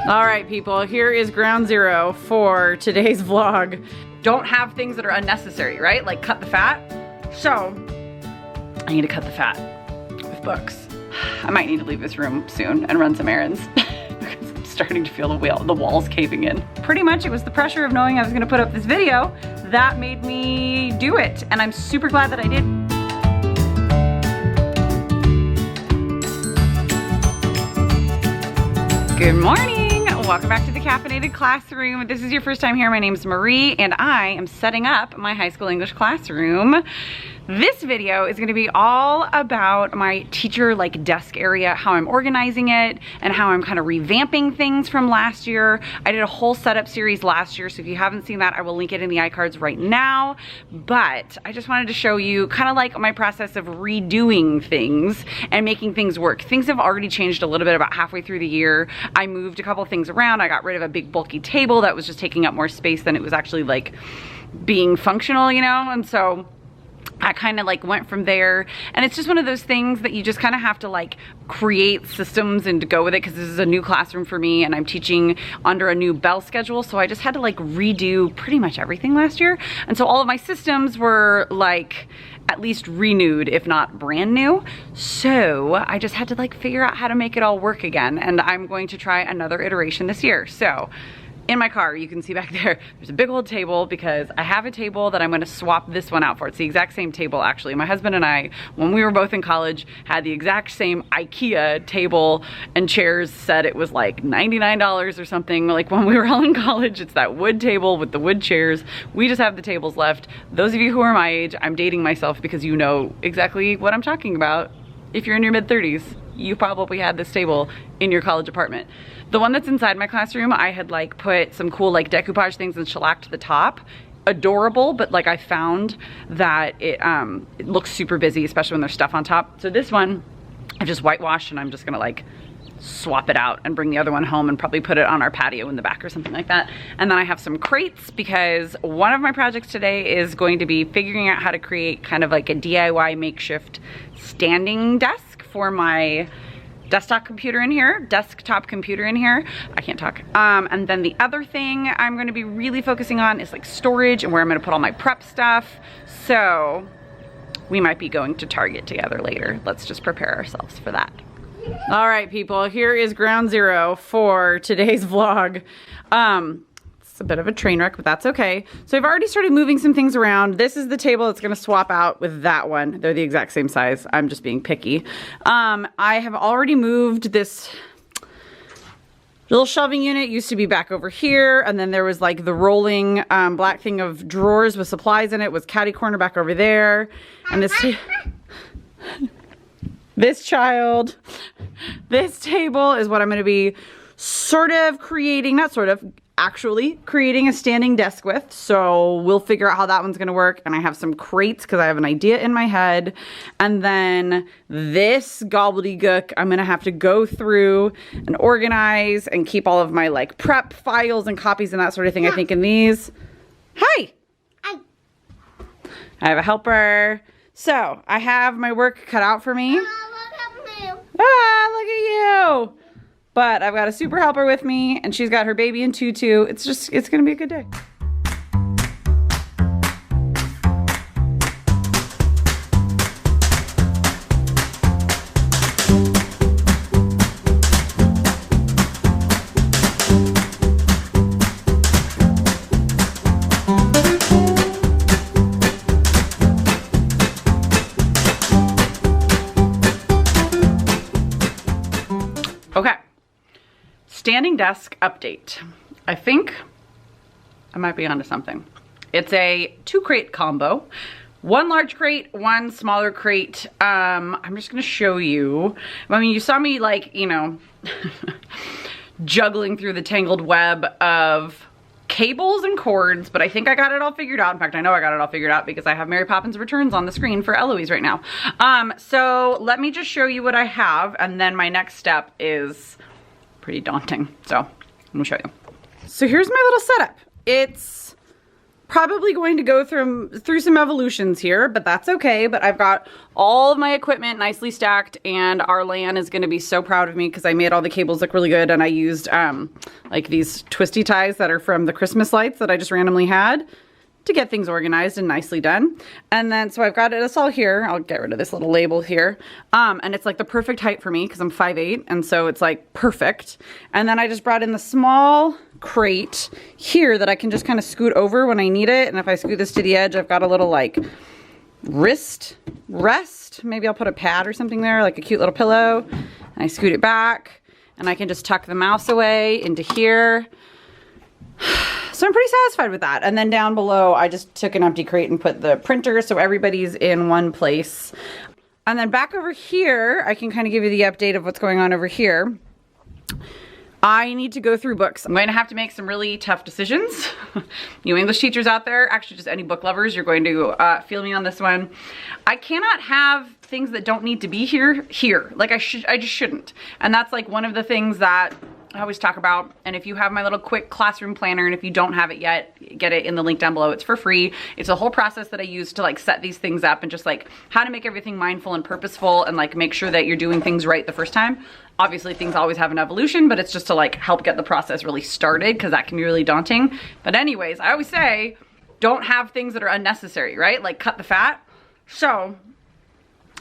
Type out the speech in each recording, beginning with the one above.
All right, people, here is ground zero for today's vlog. Don't have things that are unnecessary, right? Like cut the fat. So I need to cut the fat with books. I might need to leave this room soon and run some errands because I'm starting to feel the walls caving in. Pretty much it was the pressure of knowing I was gonna put up this video that made me do it. And I'm super glad that I did. Good morning. Welcome back to the Caffeinated Classroom. If this is your first time here, my name is Marie and I am setting up my high school English classroom. This video is going to be all about my teacher desk area, how I'm organizing it and how I'm kind of revamping things from last year. I did a whole setup series last year, so if you haven't seen that, I will link it in the iCards right now. But I just wanted to show you kind of like my process of redoing things and making things work. Things have already changed a little bit about halfway through the year. I moved a couple things around. I got rid of a big bulky table that was just taking up more space than it was actually like being functional, you know? And so I kind of went from there, and it's just one of those things that you just kind of have to create systems and to go with it, because this is a new classroom for me and I'm teaching under a new bell schedule. So I just had to redo pretty much everything last year. And so all of my systems were at least renewed, if not brand new. So I just had to figure out how to make it all work again. And I'm going to try another iteration this year. So in my car, you can see back there, there's a big old table because I have a table that I'm gonna swap this one out for. It's the exact same table, actually. My husband and I, when we were both in college, had the exact same IKEA table and chairs set. It was like $99 or something. When we were all in college, it's that wood table with the wood chairs. We just have the tables left. Those of you who are my age, I'm dating myself because you know exactly what I'm talking about. If you're in your mid-30s, you probably had this table in your college apartment. The one that's inside my classroom, I had put some cool decoupage things and shellacked the top. Adorable, but I found that it looks super busy, especially when there's stuff on top. So this one, I've just whitewashed, and I'm just gonna swap it out and bring the other one home and probably put it on our patio in the back or something like that. And then I have some crates because one of my projects today is going to be figuring out how to create kind of a DIY makeshift standing desk for my desktop computer in here. I can't talk. And then the other thing I'm going to be really focusing on is storage and where I'm going to put all my prep stuff. So we might be going to Target together later. Let's just prepare ourselves for that. All right, people, here is ground zero for today's vlog. It's a bit of a train wreck, but that's okay. So I've already started moving some things around. This is the table that's gonna swap out with that one. They're the exact same size. I'm just being picky. I have already moved this little shelving unit. Used to be back over here, and then there was the rolling black thing of drawers with supplies in it was catty corner back over there. And this this table is what I'm gonna be actually creating a standing desk with. So we'll figure out how that one's gonna work. And I have some crates because I have an idea in my head. And then this gobbledygook, I'm gonna have to go through and organize and keep all of my prep files and copies and that sort of thing. I think in these. Hi. Hi. I have a helper. So I have my work cut out for me. Look at me. Ah, look at you. But I've got a super helper with me, and she's got her baby in tutu. It's gonna be a good day. Okay. Standing desk update. I think I might be onto something. It's a 2-crate combo. 1 large crate, 1 smaller crate. I'm just gonna show you. I mean, you saw me juggling through the tangled web of cables and cords, but I think I got it all figured out. In fact, I know I got it all figured out because I have Mary Poppins Returns on the screen for Eloise right now. So let me just show you what I have, and then my next step is pretty daunting. So let me show you. So here's my little setup. It's probably going to go through some evolutions here, but that's okay. But I've got all of my equipment nicely stacked, and our LAN is gonna be so proud of me because I made all the cables look really good, and I used like these twisty ties that are from the Christmas lights that I just randomly had to get things organized and nicely done. And then, so I've got it all here. I'll get rid of this little label here. And it's like the perfect height for me because I'm 5'8", and so it's like perfect. And then I just brought in the small crate here that I can just kind of scoot over when I need it. And if I scoot this to the edge, I've got a little like wrist rest. Maybe I'll put a pad or something there, like a cute little pillow. And I scoot it back, and I can just tuck the mouse away into here. So I'm pretty satisfied with that. And then down below, I just took an empty crate and put the printer so everybody's in one place. And then back over here, I can kind of give you the update of what's going on over here. I need to go through books. I'm going to have to make some really tough decisions. You English teachers out there, actually just any book lovers, you're going to feel me on this one. I cannot have things that don't need to be here. Like I just shouldn't. And that's like one of the things that I always talk about. And if you have my little quick classroom planner, and if you don't have it yet, get it in the link down below. It's for free. It's a whole process that I use to like set these things up and just like how to make everything mindful and purposeful and like make sure that you're doing things right the first time. Obviously things always have an evolution, but it's just to like help get the process really started because that can be really daunting. But anyways, I always say, don't have things that are unnecessary, right? Like cut the fat. So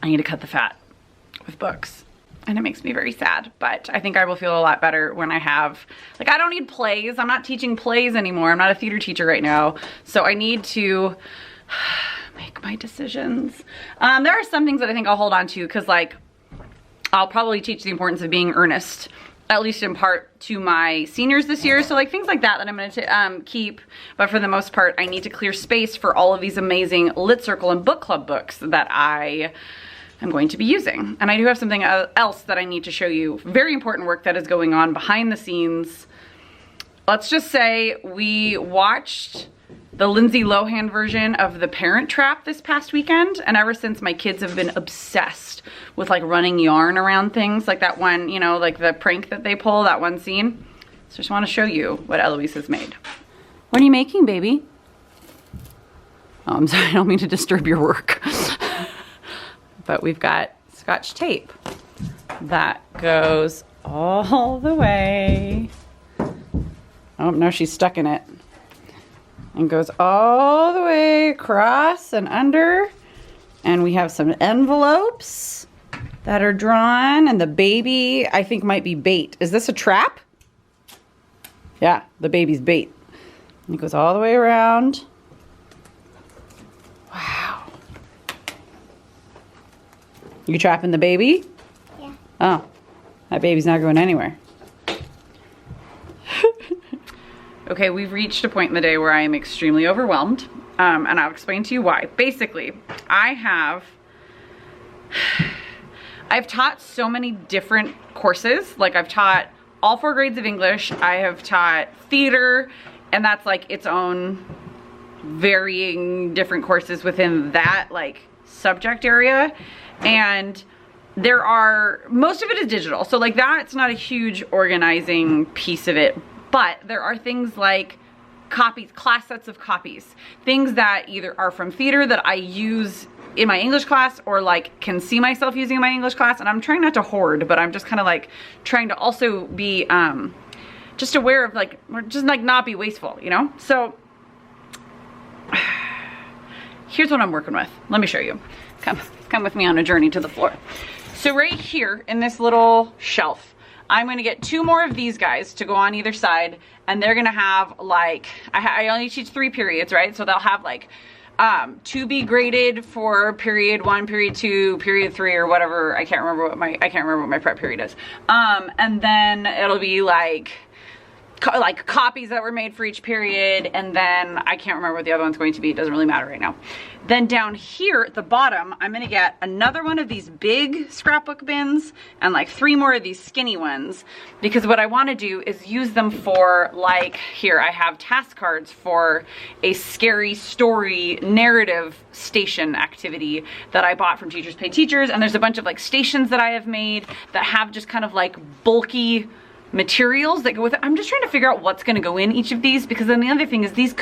I need to cut the fat with books. And it makes me very sad, but I think I will feel a lot better when I have, like, I don't need plays. I'm not teaching plays anymore. I'm not a theater teacher right now. So I need to make my decisions. There are some things that I think I'll hold on to because like, I'll probably teach the importance of being earnest, at least in part to my seniors this year. So like things like that I'm gonna keep, but for the most part, I need to clear space for all of these amazing Lit Circle and book club books that I'm going to be using. And I do have something else that I need to show you. Very important work that is going on behind the scenes. Let's just say we watched the Lindsay Lohan version of The Parent Trap this past weekend. And ever since, my kids have been obsessed with like running yarn around things. Like that one, you know, like the prank that they pull, that one scene. So I just want to show you what Eloise has made. What are you making, baby? Oh, I'm sorry, I don't mean to disturb your work. But we've got Scotch tape that goes all the way. Oh, no, she's stuck in it. And goes all the way across and under. And we have some envelopes that are drawn. And the baby, I think, might be bait. Is this a trap? Yeah, the baby's bait. And it goes all the way around. Wow. You trapping the baby? Yeah. Oh, that baby's not going anywhere. Okay, we've reached a point in the day where I am extremely overwhelmed, and I'll explain to you why. Basically, I've taught so many different courses. Like I've taught all 4 grades of English. I have taught theater, and that's like its own varying different courses within that like subject area. And there are, most of it is digital. So like that's not a huge organizing piece of it, but there are things like copies, class sets of copies, things that either are from theater that I use in my English class or like can see myself using in my English class. And I'm trying not to hoard, but I'm just kind of like trying to also be just aware of like, just like not be wasteful, you know? So here's what I'm working with. Let me show you. Come with me on a journey to the floor. So right here in this little shelf, I'm gonna get 2 more of these guys to go on either side, and they're gonna have like, I only teach 3 periods, right? So they'll have like to be graded for period 1, period 2, period 3, or whatever. I can't remember what my prep period is. And then it'll be like copies that were made for each period, and then I can't remember what the other one's going to be. It doesn't really matter right now. Then down here at the bottom, I'm gonna get another one of these big scrapbook bins and like 3 more of these skinny ones, because what I wanna do is use them for like, here I have task cards for a scary story narrative station activity that I bought from Teachers Pay Teachers, and there's a bunch of like stations that I have made that have just kind of like bulky materials that go with it. I'm just trying to figure out what's gonna go in each of these, because then the other thing is these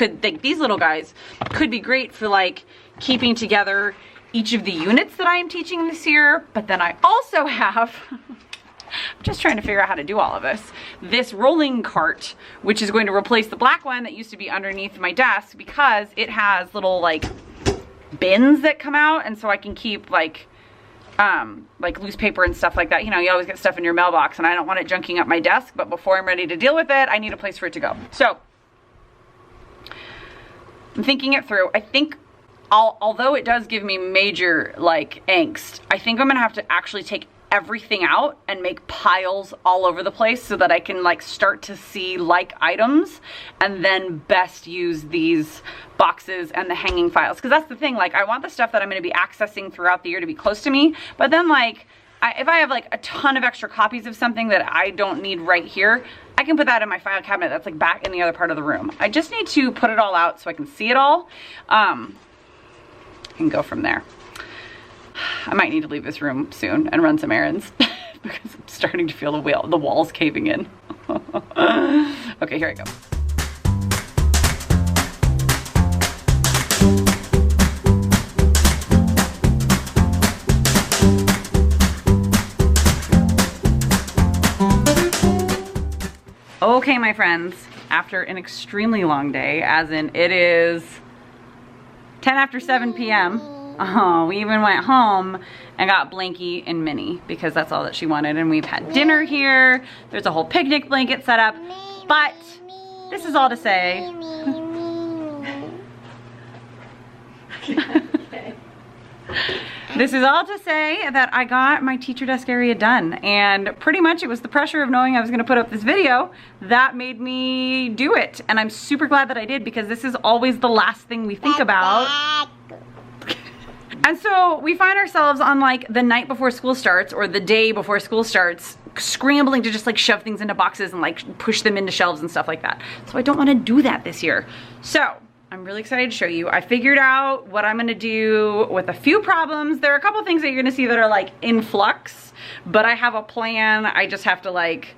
little guys could be great for like keeping together each of the units that I am teaching this year. But then I also have, I'm just trying to figure out how to do all of this rolling cart, which is going to replace the black one that used to be underneath my desk, because it has little like bins that come out, and so I can keep like loose paper and stuff like that. You know, you always get stuff in your mailbox, and I don't want it junking up my desk, but before I'm ready to deal with it, I need a place for it to go. So I'm thinking it through. I think although it does give me major like angst, I think I'm gonna have to actually take everything out and make piles all over the place so that I can like start to see like items, and then best use these boxes and the hanging files. Because that's the thing, like I want the stuff that I'm going to be accessing throughout the year to be close to me, but then like if I have like a ton of extra copies of something that I don't need right here, I can put that in my file cabinet that's like back in the other part of the room. I just need to put it all out so I can see it all, and go from there. I might need to leave this room soon and run some errands because I'm starting to feel the walls caving in. Okay, here I go. Okay, my friends, after an extremely long day, as in it is 10 after 7 p.m. Oh, we even went home and got Blanky and Minnie because that's all that she wanted, and we've had dinner here. There's a whole picnic blanket set up, but this is all to say this is all to say that I got my teacher desk area done, and pretty much it was the pressure of knowing I was gonna put up this video that made me do it, and I'm super glad that I did, because this is always the last thing we think about. And so we find ourselves on like the night before school starts or the day before school starts scrambling to just like shove things into boxes and like push them into shelves and stuff like that. So I don't want to do that this year. So I'm really excited to show you. I figured out what I'm gonna do with a few problems. There are a couple things that you're gonna see that are like in flux, but I have a plan. I just have to like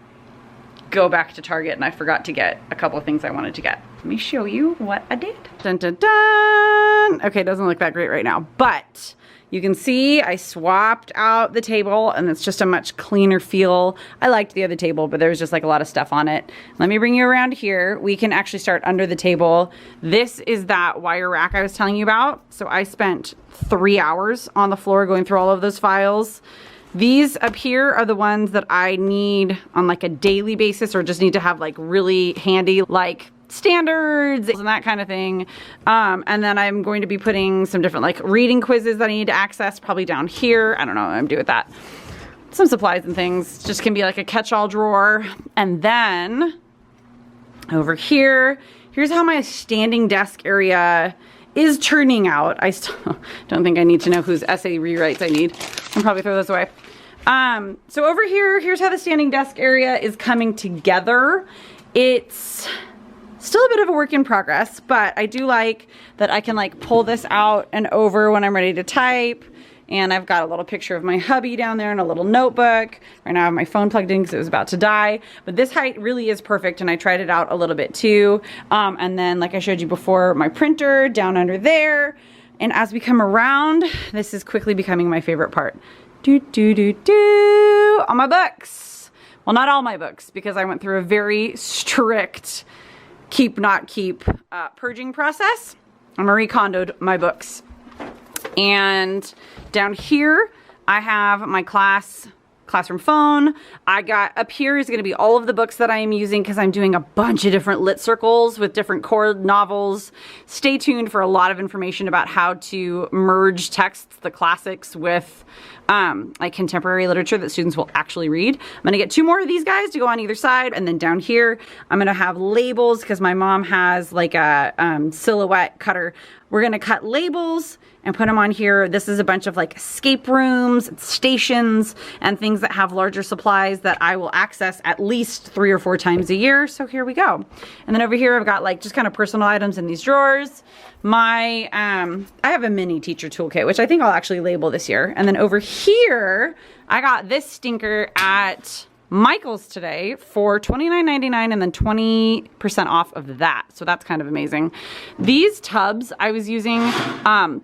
go back to Target, and I forgot to get a couple of things I wanted to get. Let me show you what I did. Dun, dun, dun. Okay, it doesn't look that great right now, but you can see I swapped out the table, and it's just a much cleaner feel. I liked the other table, but there was just like a lot of stuff on it. Let me bring you around here. We can actually start under the table. This is that wire rack I was telling you about. So I spent 3 hours on the floor going through all of those files. These up here are the ones that I need on like a daily basis, or just need to have like really handy, like standards and that kind of thing. And then I'm going to be putting some different like reading quizzes that I need to access probably down here. I don't know what I'm doing with that. Some supplies and things. Just can be like a catch-all drawer. And then over here, here's how my standing desk area is turning out. I still don't think I need to know whose essay rewrites I need. I'll probably throw those away. So over here, here's how the standing desk area is coming together. It's still a bit of a work in progress, but I do like that I can like pull this out and over when I'm ready to type. And I've got a little picture of my hubby down there and a little notebook. Right now I have my phone plugged in because it was about to die. But this height really is perfect, and I tried it out a little bit too. And then, like I showed you before, my printer down under there. And as we come around, this is quickly becoming my favorite part. All my books. Well, not all my books, because I went through a very strict keep, not keep purging process. I'm Marie Kondo'd my books. And down here, I have my classroom phone. I got up here is going to be all of the books that I am using, because I'm doing a bunch of different lit circles with different core novels. Stay tuned for a lot of information about how to merge texts, the classics, with like contemporary literature that students will actually read. I'm going to get 2 more of these guys to go on either side. And then down here, I'm going to have labels, because my mom has like a silhouette cutter. We're going to cut labels and put them on here. This is a bunch of like escape rooms, stations, and things that have larger supplies that I will access at least 3 or 4 times a year. So here we go. And then over here, I've got like just kind of personal items in these drawers. My, I have a mini teacher toolkit, which I think I'll actually label this year. And then over here, I got this stinker at Michael's today for $29.99 and then 20% off of that. So that's kind of amazing. These tubs I was using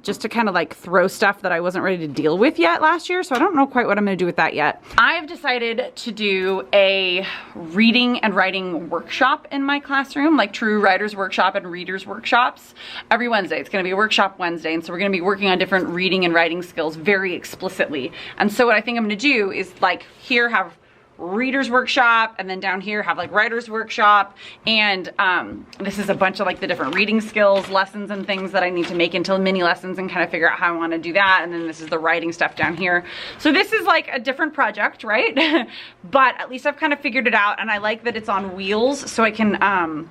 just to kind of like throw stuff that I wasn't ready to deal with yet last year. So I don't know quite what I'm gonna do with that yet. I've decided to do a reading and writing workshop in my classroom, like true writer's workshop and reader's workshops every Wednesday. It's gonna be a workshop Wednesday. And so we're gonna be working on different reading and writing skills very explicitly. And so what I think I'm gonna do is like here have reader's workshop, and then down here have like writer's workshop, and this is a bunch of like the different reading skills lessons and things that I need to make into mini lessons and kind of figure out how I want to do that. And then this is the writing stuff down here. So this is like a different project, right? But at least I've kind of figured it out, and I like that it's on wheels, so I can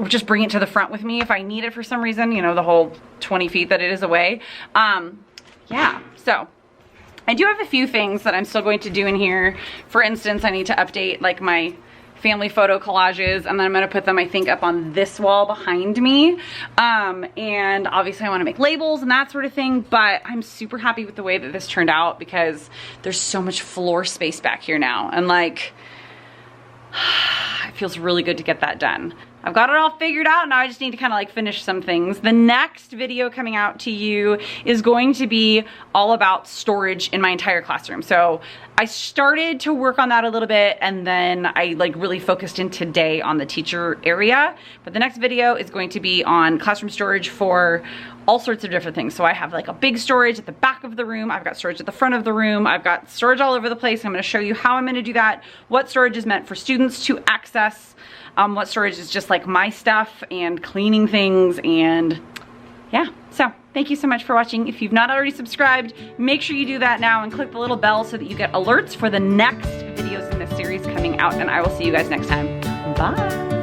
just bring it to the front with me if I need it for some reason, you know, the whole 20 feet that it is away. Yeah, so I do have a few things that I'm still going to do in here. For instance, I need to update like my family photo collages, and then I'm gonna put them, I think, up on this wall behind me. And obviously I wanna make labels and that sort of thing, but I'm super happy with the way that this turned out because there's so much floor space back here now. And like, it feels really good to get that done. I've got it all figured out. Now I just need to kind of like finish some things. The next video coming out to you is going to be all about storage in my entire classroom. So I started to work on that a little bit, and then I like really focused in today on the teacher area. But the next video is going to be on classroom storage for all sorts of different things. So I have like a big storage at the back of the room. I've got storage at the front of the room. I've got storage all over the place. I'm gonna show you how I'm gonna do that, what storage is meant for students to access, what storage is just like my stuff and cleaning things, and yeah. So thank you so much for watching. If you've not already subscribed, make sure you do that now and click the little bell so that you get alerts for the next videos in this series coming out, and I will see you guys next time. Bye.